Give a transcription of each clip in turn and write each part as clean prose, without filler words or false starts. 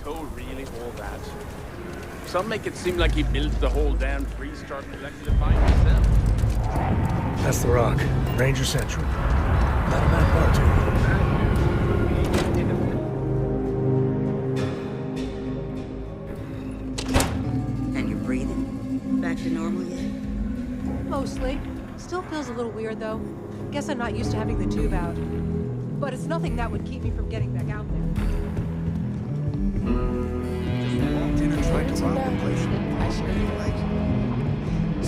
Cole really all that? Some make it seem like he built the whole damn Freestar Collective by himself. That's the Rock. Ranger Central. Not a bad bar, too. And you're breathing? Back to normal yet? Mostly. Still feels a little weird, though. Guess I'm not used to having the tube out. But it's nothing that would keep me from getting back out there. Tried to rob the place.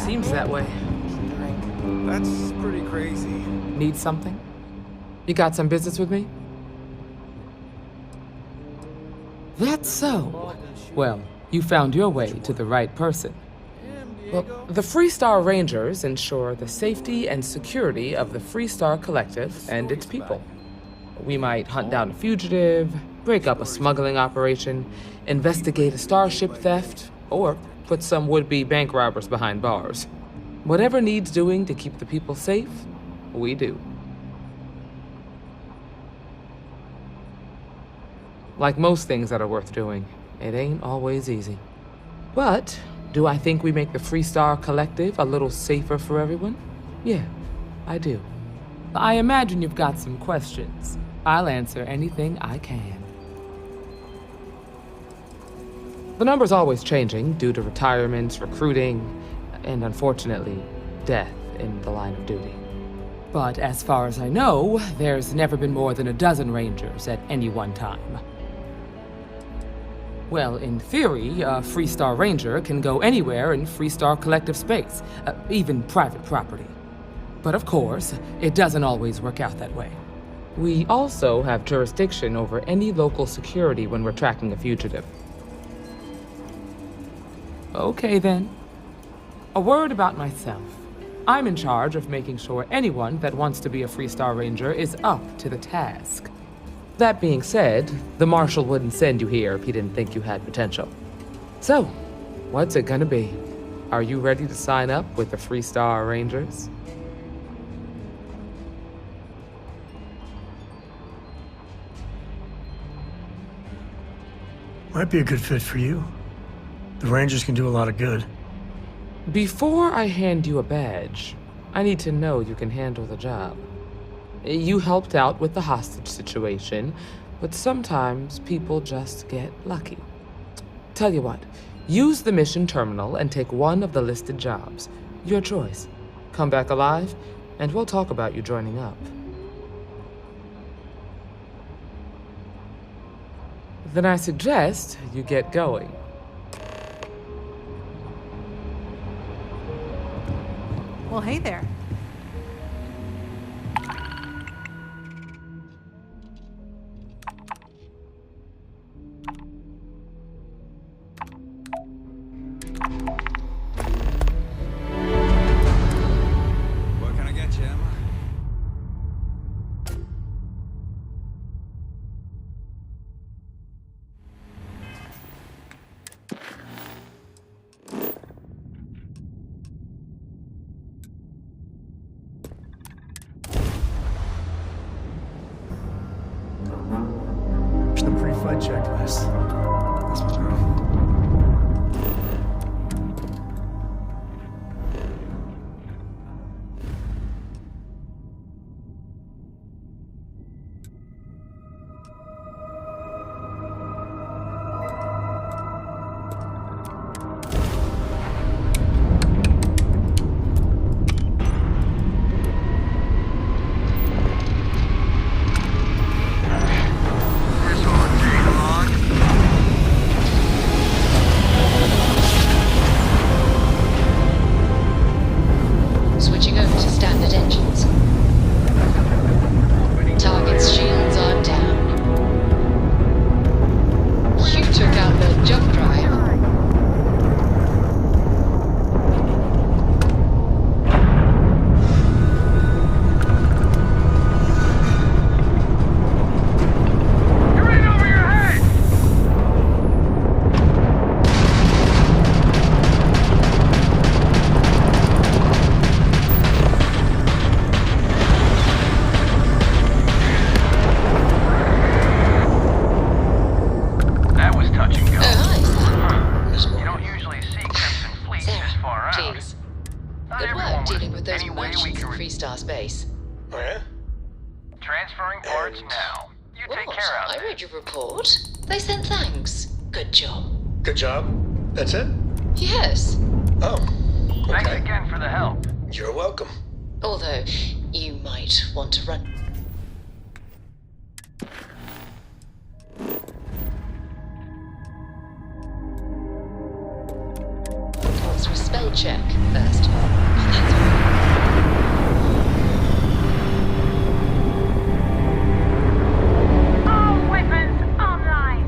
Seems that way. That's pretty crazy. Need something? You got some business with me? That's so. Well, you found your way to the right person. Well, the Freestar Rangers ensure the safety and security of the Freestar Collective and its people. We might hunt down a fugitive, break up a smuggling operation, investigate a starship theft, or put some would-be bank robbers behind bars. Whatever needs doing to keep the people safe, we do. Like most things that are worth doing, it ain't always easy. But do I think we make the Freestar Collective a little safer for everyone? Yeah, I do. I imagine you've got some questions. I'll answer anything I can. The number's always changing due to retirements, recruiting, and unfortunately, death in the line of duty. But as far as I know, there's never been more than a dozen Rangers at any one time. Well, in theory, a Freestar Ranger can go anywhere in Freestar Collective space, even private property. But of course, it doesn't always work out that way. We also have jurisdiction over any local security when we're tracking a fugitive. Okay then. A word about myself. I'm in charge of making sure anyone that wants to be a Freestar Ranger is up to the task. That being said, the Marshal wouldn't send you here if he didn't think you had potential. So, what's it gonna be? Are you ready to sign up with the Freestar Rangers? Might be a good fit for you. The Rangers can do a lot of good. Before I hand you a badge, I need to know you can handle the job. You helped out with the hostage situation, but sometimes people just get lucky. Tell you what, use the mission terminal and take one of the listed jobs. Your choice. Come back alive, and we'll talk about you joining up. Then I suggest you get going. Well, hey there. What can I get you, Emma? The pre-flight checklist. That's my girl. I read your report. They sent thanks. Good job. Good job? That's it? Yes. Oh, okay. Thanks again for the help. You're welcome. Although, you might want to run. Pulse for spell check first. All weapons online.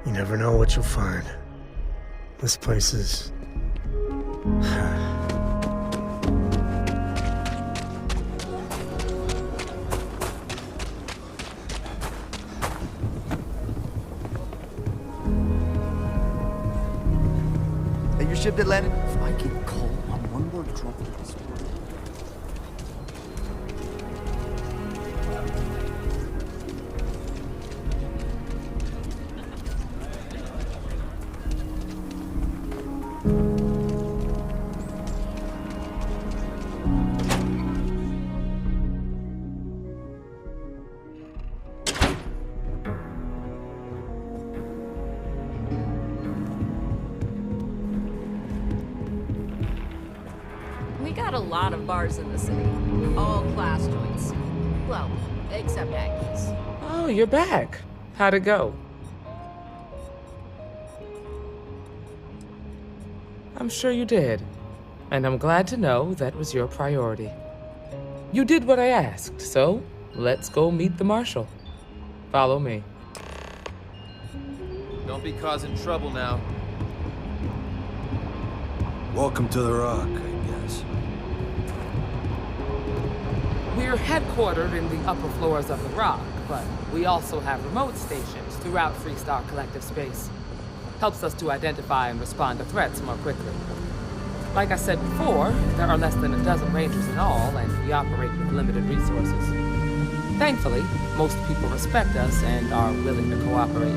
You never know what you'll find. This place is... Hey, your ship that landed? If I get called on one more drop of this word. We got a lot of bars in the city. All class joints. Well, except Agnes. Oh, you're back. How'd it go? I'm sure you did. And I'm glad to know that was your priority. You did what I asked, so let's go meet the marshal. Follow me. Don't be causing trouble now. Welcome to the Rock, I guess. We're headquartered in the upper floors of the Rock, but we also have remote stations throughout Freestar Collective space. Helps us to identify and respond to threats more quickly. Like I said before, there are less than a dozen Rangers in all, and we operate with limited resources. Thankfully, most people respect us and are willing to cooperate.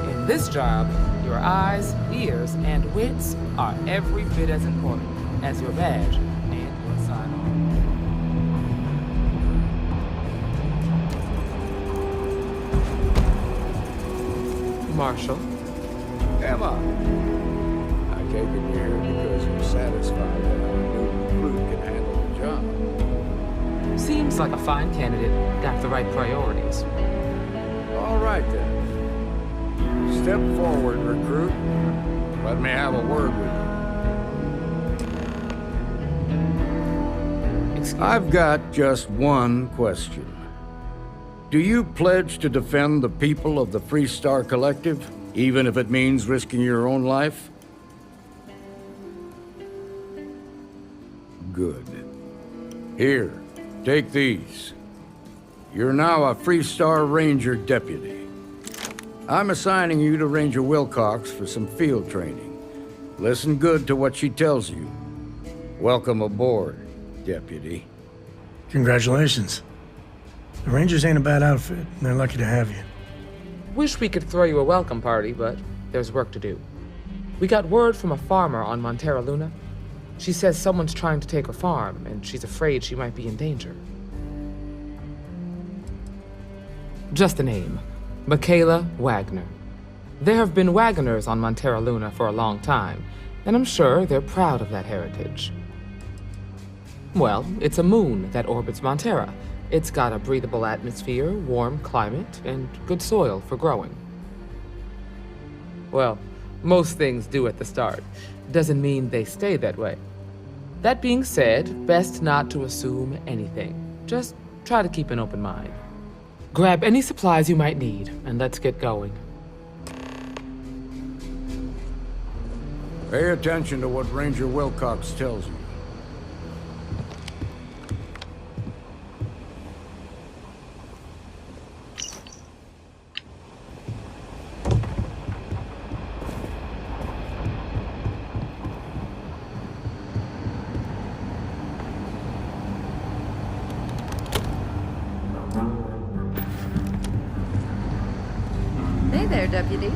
In this job, your eyes, ears, and wits are every bit as important as your badge and your sidearm. Marshal? Emma, I take it you're here because you're satisfied that our new recruit can handle the job. Seems like a fine candidate. Got the right priorities. All right, then. Step forward, recruit. Let me have a word with you. Excuse I've got just one question. Do you pledge to defend the people of the Freestar Collective, even if it means risking your own life? Good. Here, take these. You're now a Freestar Ranger deputy. I'm assigning you to Ranger Wilcox for some field training. Listen good to what she tells you. Welcome aboard, deputy. Congratulations. The Rangers ain't a bad outfit, and they're lucky to have you. Wish we could throw you a welcome party, but there's work to do. We got word from a farmer on Montera Luna. She says someone's trying to take her farm, and she's afraid she might be in danger. Just a name. Michaela Wagner. There have been Wagoners on Montera Luna for a long time, and I'm sure they're proud of that heritage. Well, it's a moon that orbits Montera. It's got a breathable atmosphere, warm climate, and good soil for growing. Well, most things do at the start. Doesn't mean they stay that way. That being said, best not to assume anything. Just try to keep an open mind. Grab any supplies you might need, and let's get going. Pay attention to what Ranger Wilcox tells you. Hey there, Deputy.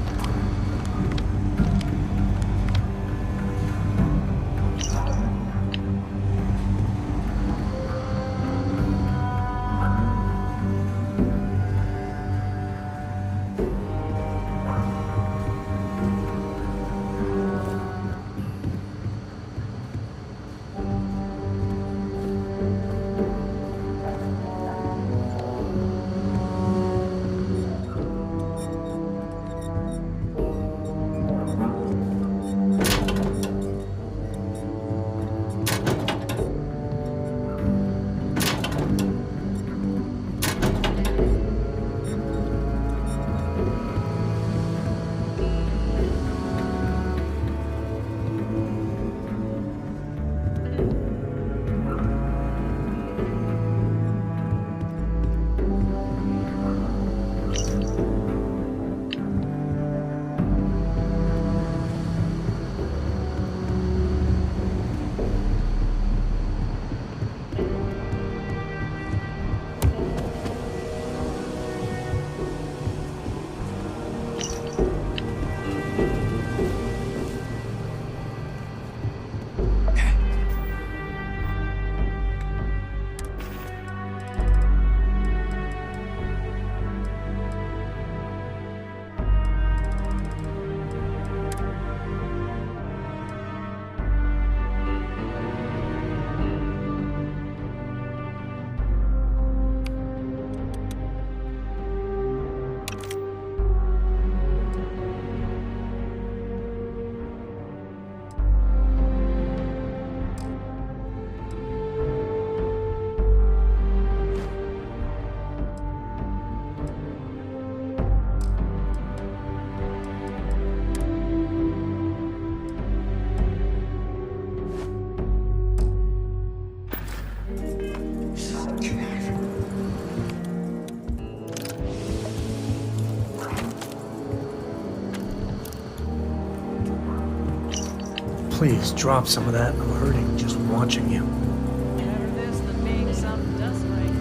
Please, drop some of that. I'm hurting just watching you. Better this than being some dust mite.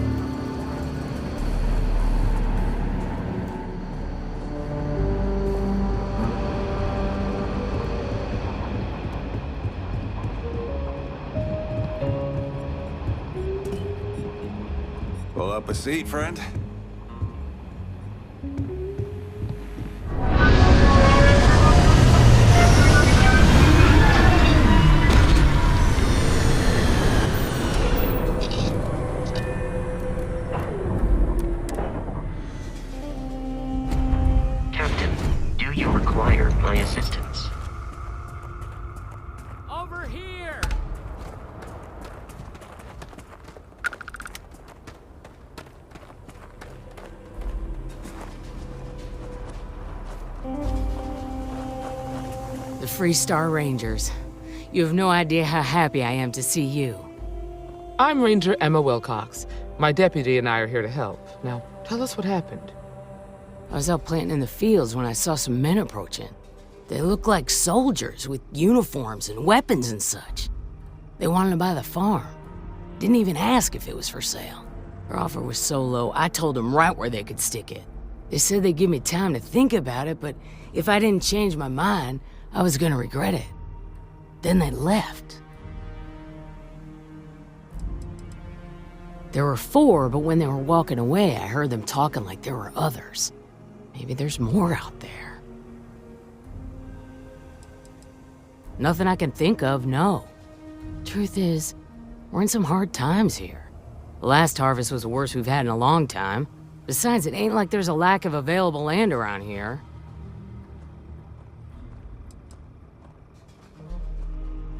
Pull up a seat, friend. Captain, do you require my assistance? Over here! The Free Star Rangers. You have no idea how happy I am to see you. I'm Ranger Emma Wilcox. My deputy and I are here to help. Now, tell us what happened. I was out planting in the fields when I saw some men approaching. They looked like soldiers with uniforms and weapons and such. They wanted to buy the farm. Didn't even ask if it was for sale. Their offer was so low, I told them right where they could stick it. They said they'd give me time to think about it, but if I didn't change my mind, I was gonna regret it. Then they left. There were 4, but when they were walking away, I heard them talking like there were others. Maybe there's more out there. Nothing I can think of, no. Truth is, we're in some hard times here. The last harvest was the worst we've had in a long time. Besides, it ain't like there's a lack of available land around here.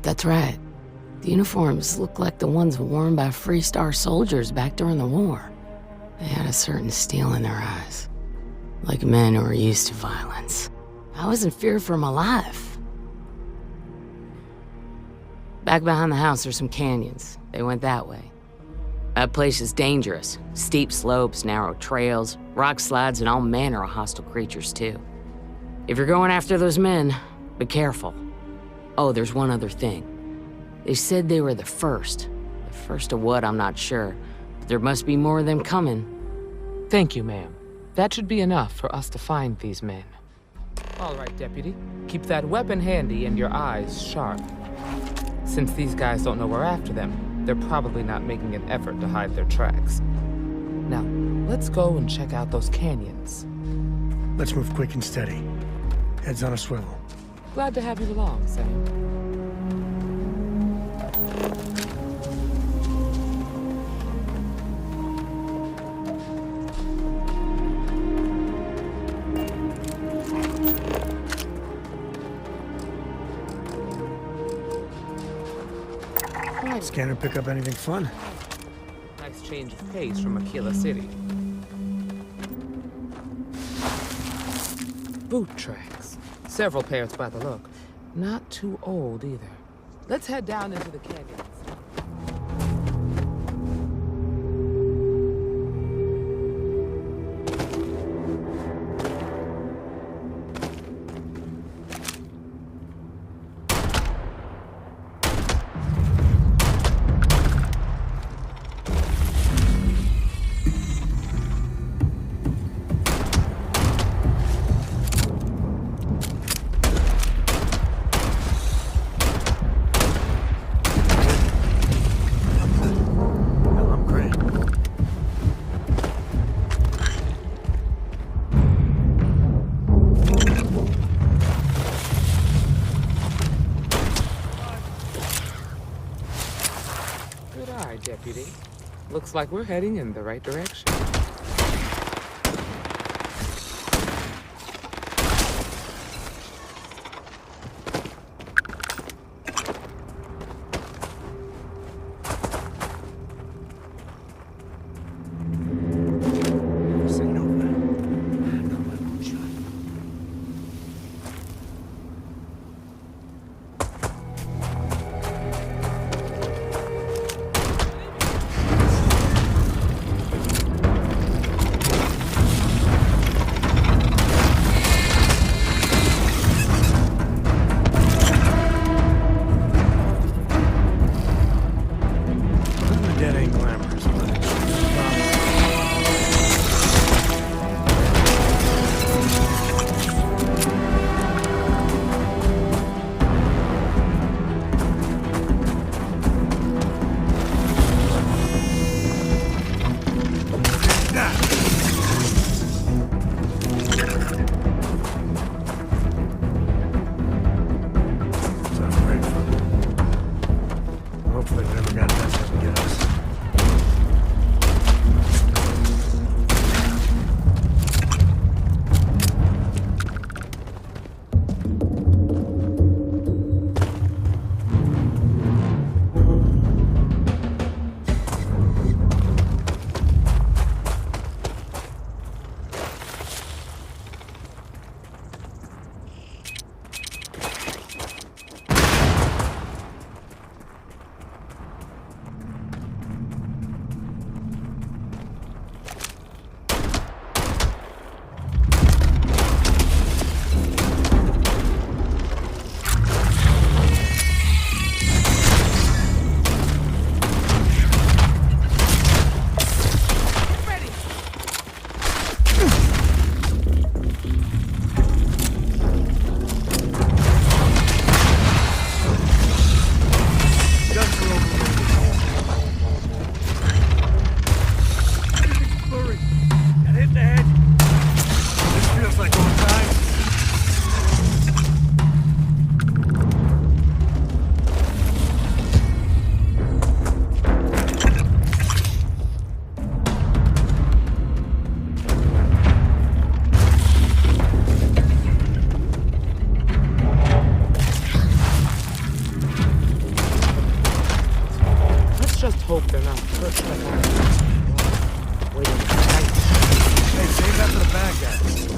That's right. The uniforms look like the ones worn by Free Star soldiers back during the war. They had a certain steel in their eyes. Like men who were used to violence. I was in fear for my life. Back behind the house there's some canyons. They went that way. That place is dangerous. Steep slopes, narrow trails, rock slides, and all manner of hostile creatures too. If you're going after those men, be careful. Oh, there's one other thing. They said they were the first. The first of what, I'm not sure. But there must be more of them coming. Thank you, ma'am. That should be enough for us to find these men. All right, Deputy. Keep that weapon handy and your eyes sharp. Since these guys don't know we're after them, they're probably not making an effort to hide their tracks. Now, let's go and check out those canyons. Let's move quick and steady. Heads on a swivel. Glad to have you along, Sam. Scanner pick up anything fun? Nice change of pace from Aquila City. Boot tracks. Several pairs by the look. Not too old either. Let's head down into the canyons. Deputy. Looks like we're heading in the right direction. hope they're not perched up on the waiting for tanks. Hey, save that for the bad guys.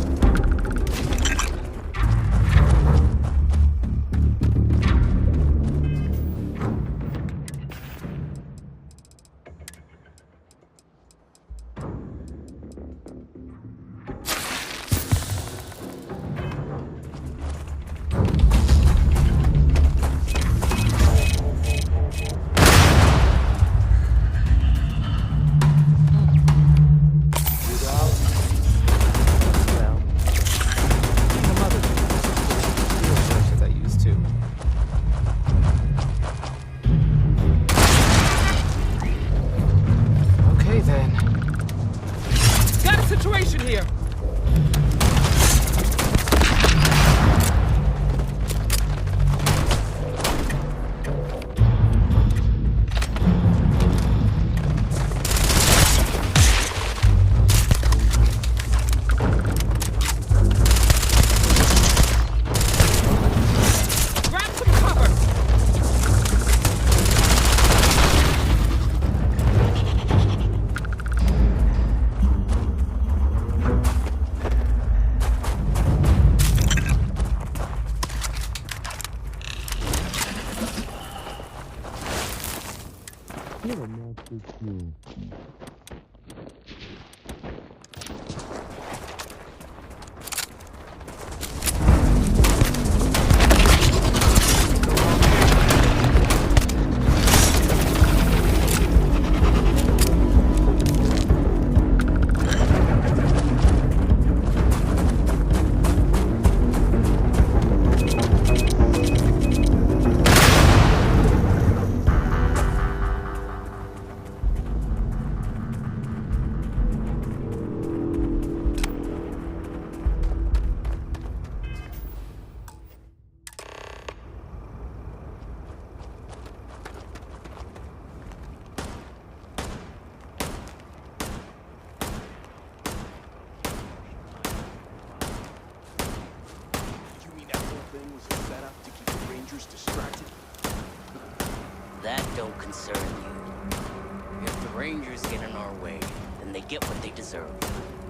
That don't concern you. If the Rangers get in our way, then they get what they deserve.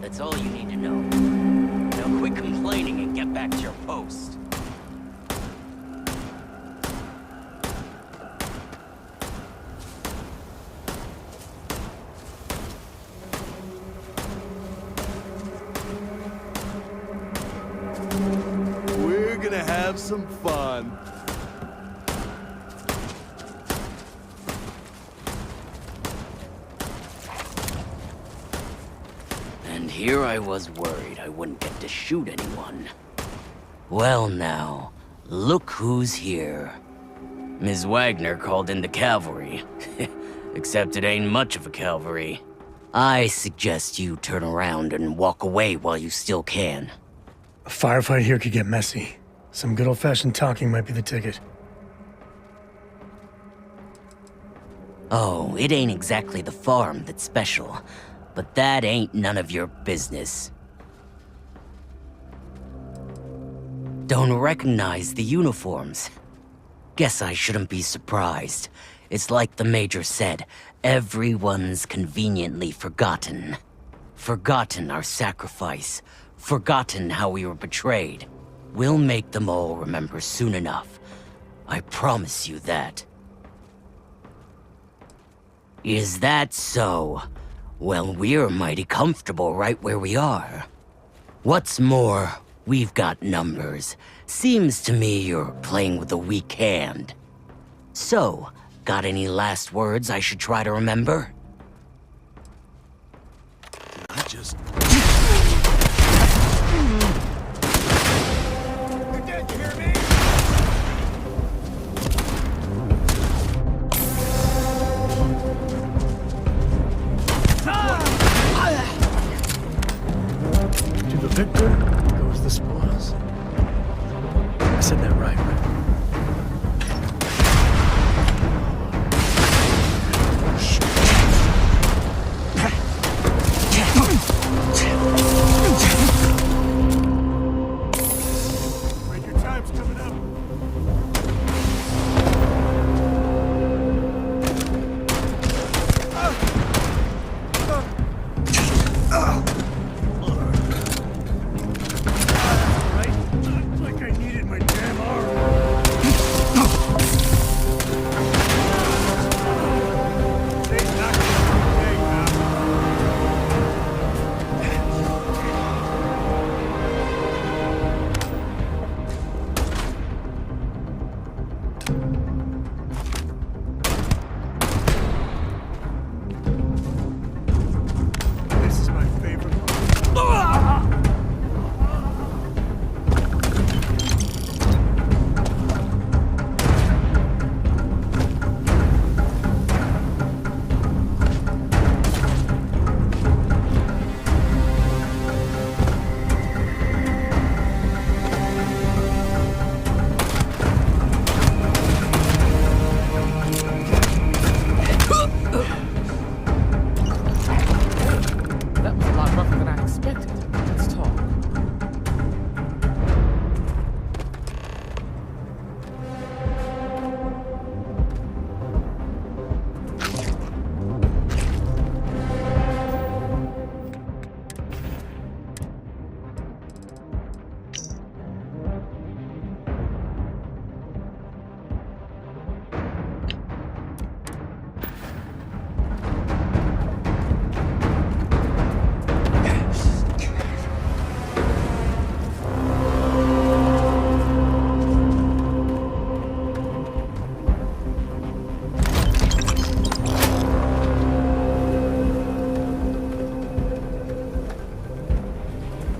That's all you need to know. Now quit complaining and get back to your post. We're gonna have some fun. And here I was worried I wouldn't get to shoot anyone. Well now, look who's here. Ms. Wagner called in the cavalry. Except it ain't much of a cavalry. I suggest you turn around and walk away while you still can. A firefight here could get messy. Some good old-fashioned talking might be the ticket. Oh, it ain't exactly the farm that's special, but that ain't none of your business. Don't recognize the uniforms. Guess I shouldn't be surprised. It's like the Major said, everyone's conveniently forgotten. Forgotten our sacrifice. Forgotten how we were betrayed. We'll make them all remember soon enough. I promise you that. Is that so? Well, we're mighty comfortable right where we are. What's more, we've got numbers. Seems to me you're playing with a weak hand. So, got any last words I should try to remember? I just... You're dead, you hear me? To the victor goes the spoils. I said that right? Shit. This is my favorite part. That was a lot rougher than I expected. Let's talk.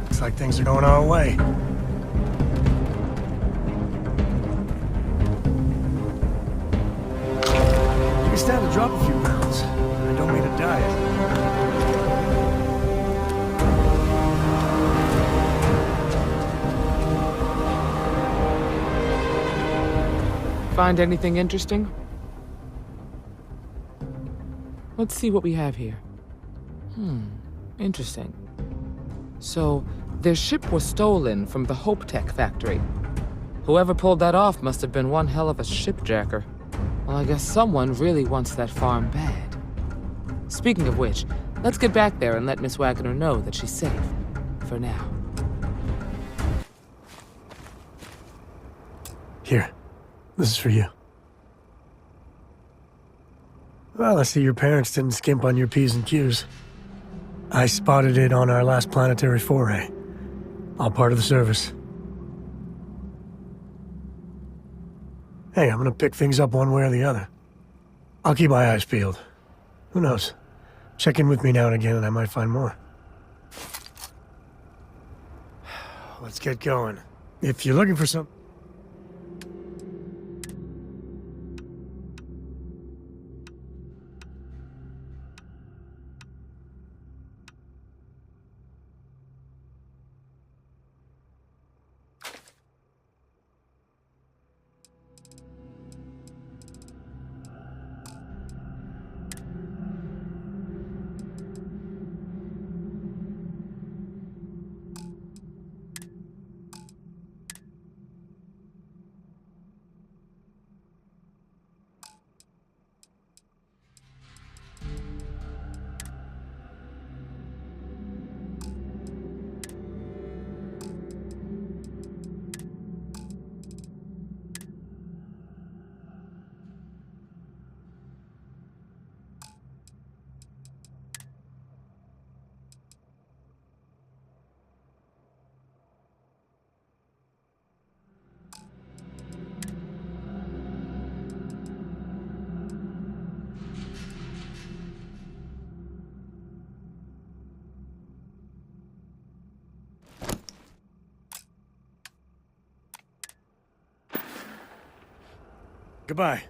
Looks like things are going our way. You can stand to drop a few pounds. I don't mean a diet. Find anything interesting? Let's see what we have here. Interesting. So, their ship was stolen from the Hope Tech factory. Whoever pulled that off must have been one hell of a shipjacker. Well, I guess someone really wants that farm bad. Speaking of which, let's get back there and let Miss Wagner know that she's safe. For now. Here, this is for you. Well, I see your parents didn't skimp on your P's and Q's. I spotted it on our last planetary foray. All part of the service. Hey, I'm gonna pick things up one way or the other. I'll keep my eyes peeled. Who knows? Check in with me now and again and I might find more. Let's get going. If you're looking for some... Goodbye.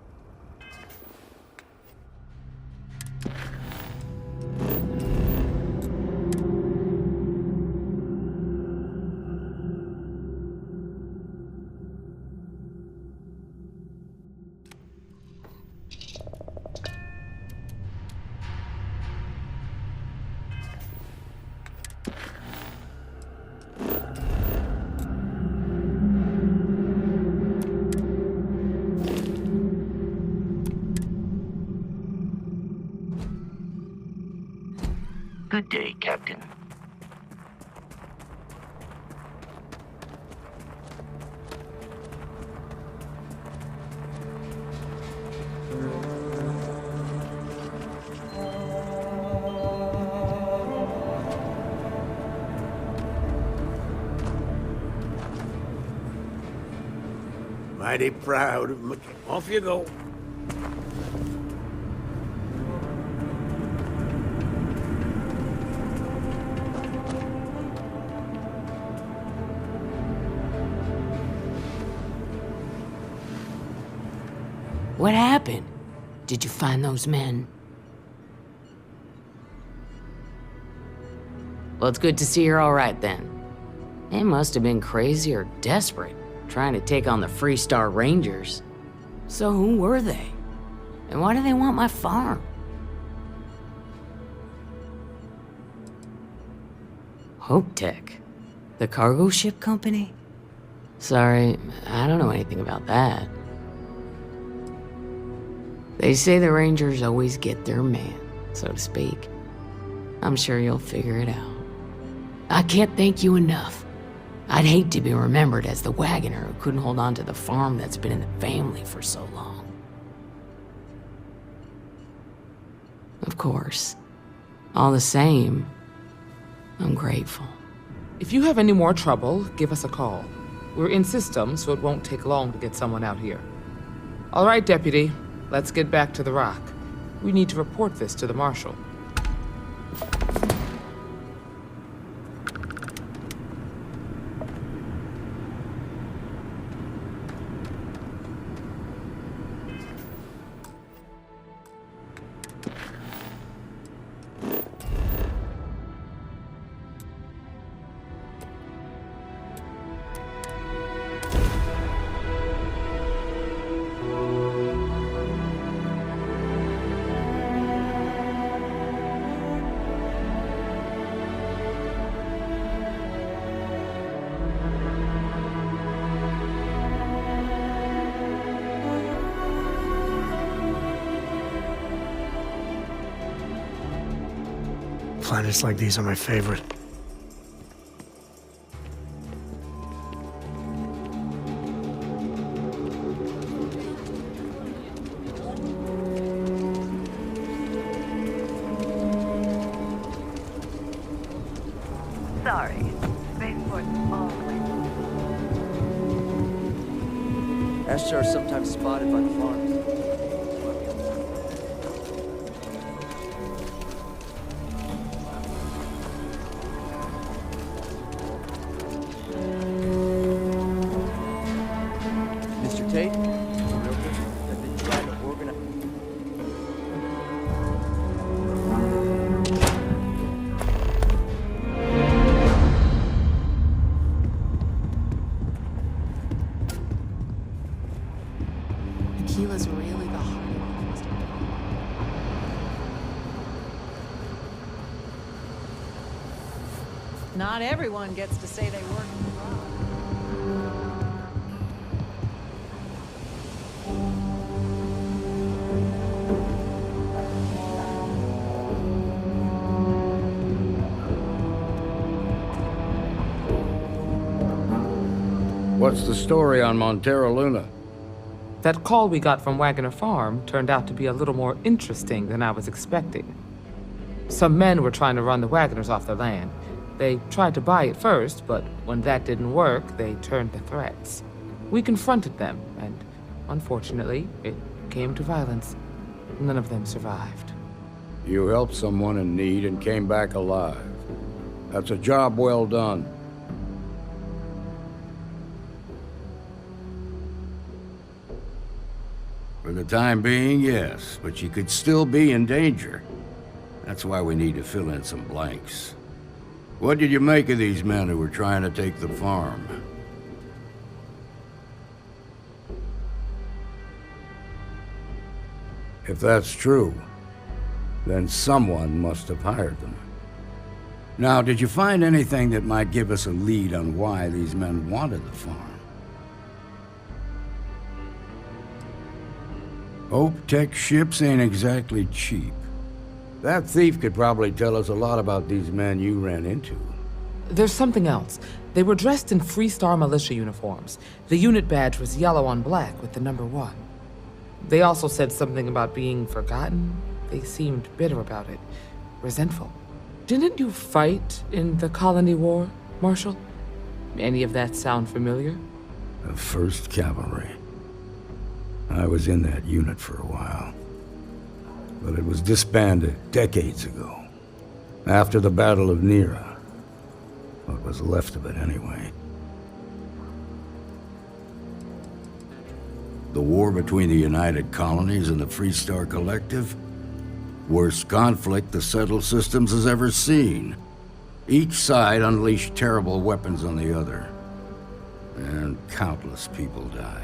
Good day, Captain. Mighty proud of Off you go. What happened? Did you find those men? Well, it's good to see you're all right then. They must have been crazy or desperate, trying to take on the Freestar Rangers. So who were they? And why do they want my farm? Hope Tech? The cargo ship company? Sorry, I don't know anything about that. They say the Rangers always get their man, so to speak. I'm sure you'll figure it out. I can't thank you enough. I'd hate to be remembered as the wagoner who couldn't hold on to the farm that's been in the family for so long. Of course. All the same, I'm grateful. If you have any more trouble, give us a call. We're in system, so it won't take long to get someone out here. All right, Deputy. Let's get back to the rock. We need to report this to the Marshal. Planets like these are my favorite. Sorry. Spaceport's always. Astra are sometimes spotted by the farms. Mr. Tate? I've been trying to organize. Tequila's really the heart of it. Not everyone gets to say they work for God. What's the story on Montero Luna? That call we got from Wagoner Farm turned out to be a little more interesting than I was expecting. Some men were trying to run the Wagoners off their land. They tried to buy it first, but when that didn't work, they turned to threats. We confronted them, and unfortunately, it came to violence. None of them survived. You helped someone in need and came back alive. That's a job well done. For the time being, yes, but you could still be in danger. That's why we need to fill in some blanks. What did you make of these men who were trying to take the farm? If that's true, then someone must have hired them. Now, did you find anything that might give us a lead on why these men wanted the farm? Hope Tech ships ain't exactly cheap. That thief could probably tell us a lot about these men you ran into. There's something else. They were dressed in Freestar militia uniforms. The unit badge was yellow on black with the number 1. They also said something about being forgotten. They seemed bitter about it, resentful. Didn't you fight in the Colony War, Marshal? Any of that sound familiar? The 1st Cavalry. I was in that unit for a while. But it was disbanded decades ago. After the Battle of Nera. What was left of it, anyway. The war between the United Colonies and the Freestar Collective? Worst conflict the settled systems has ever seen. Each side unleashed terrible weapons on the other. And countless people died.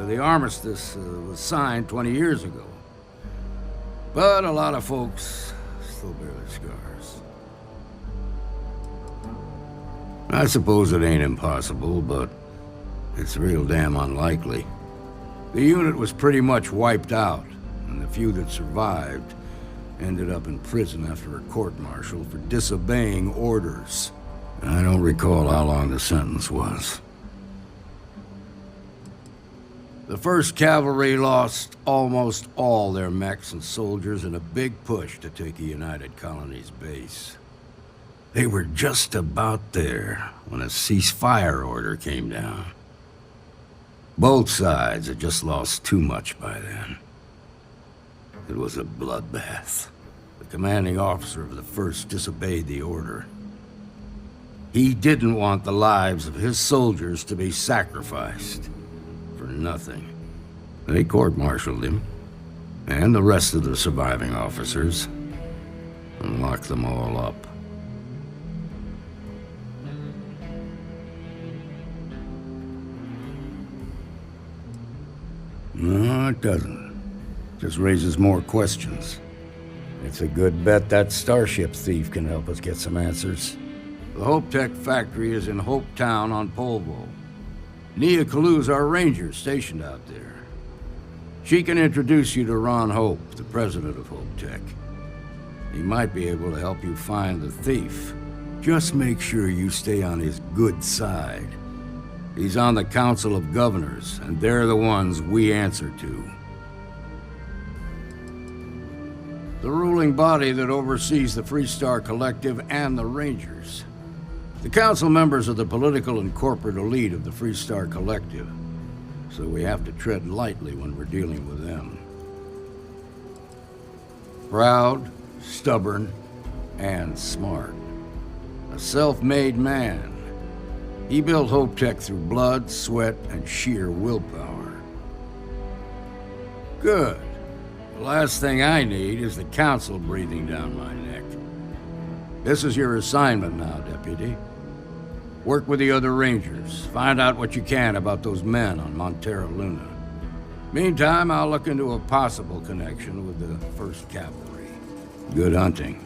The armistice was signed 20 years ago. But a lot of folks still bear their scars. I suppose it ain't impossible, but it's real damn unlikely. The unit was pretty much wiped out, and the few that survived ended up in prison after a court-martial for disobeying orders. I don't recall how long the sentence was. The 1st Cavalry lost almost all their mechs and soldiers in a big push to take the United Colonies base. They were just about there when a ceasefire order came down. Both sides had just lost too much by then. It was a bloodbath. The commanding officer of the 1st disobeyed the order. He didn't want the lives of his soldiers to be sacrificed. For nothing. They court-martialed him, and the rest of the surviving officers, and locked them all up. No, it doesn't. Just raises more questions. It's a good bet that starship thief can help us get some answers. The Hope Tech factory is in Hope Town on Polvo. Nia Kalu's our ranger stationed out there. She can introduce you to Ron Hope, the president of Hope Tech. He might be able to help you find the thief. Just make sure you stay on his good side. He's on the Council of Governors, and they're the ones we answer to. The ruling body that oversees the Freestar Collective and the Rangers. The council members are the political and corporate elite of the Freestar Collective, so we have to tread lightly when we're dealing with them. Proud, stubborn, and smart. A self-made man. He built Hope Tech through blood, sweat, and sheer willpower. Good. The last thing I need is the council breathing down my neck. This is your assignment now, Deputy. Work with the other Rangers. Find out what you can about those men on Montera Luna. Meantime, I'll look into a possible connection with the 1st Cavalry. Good hunting.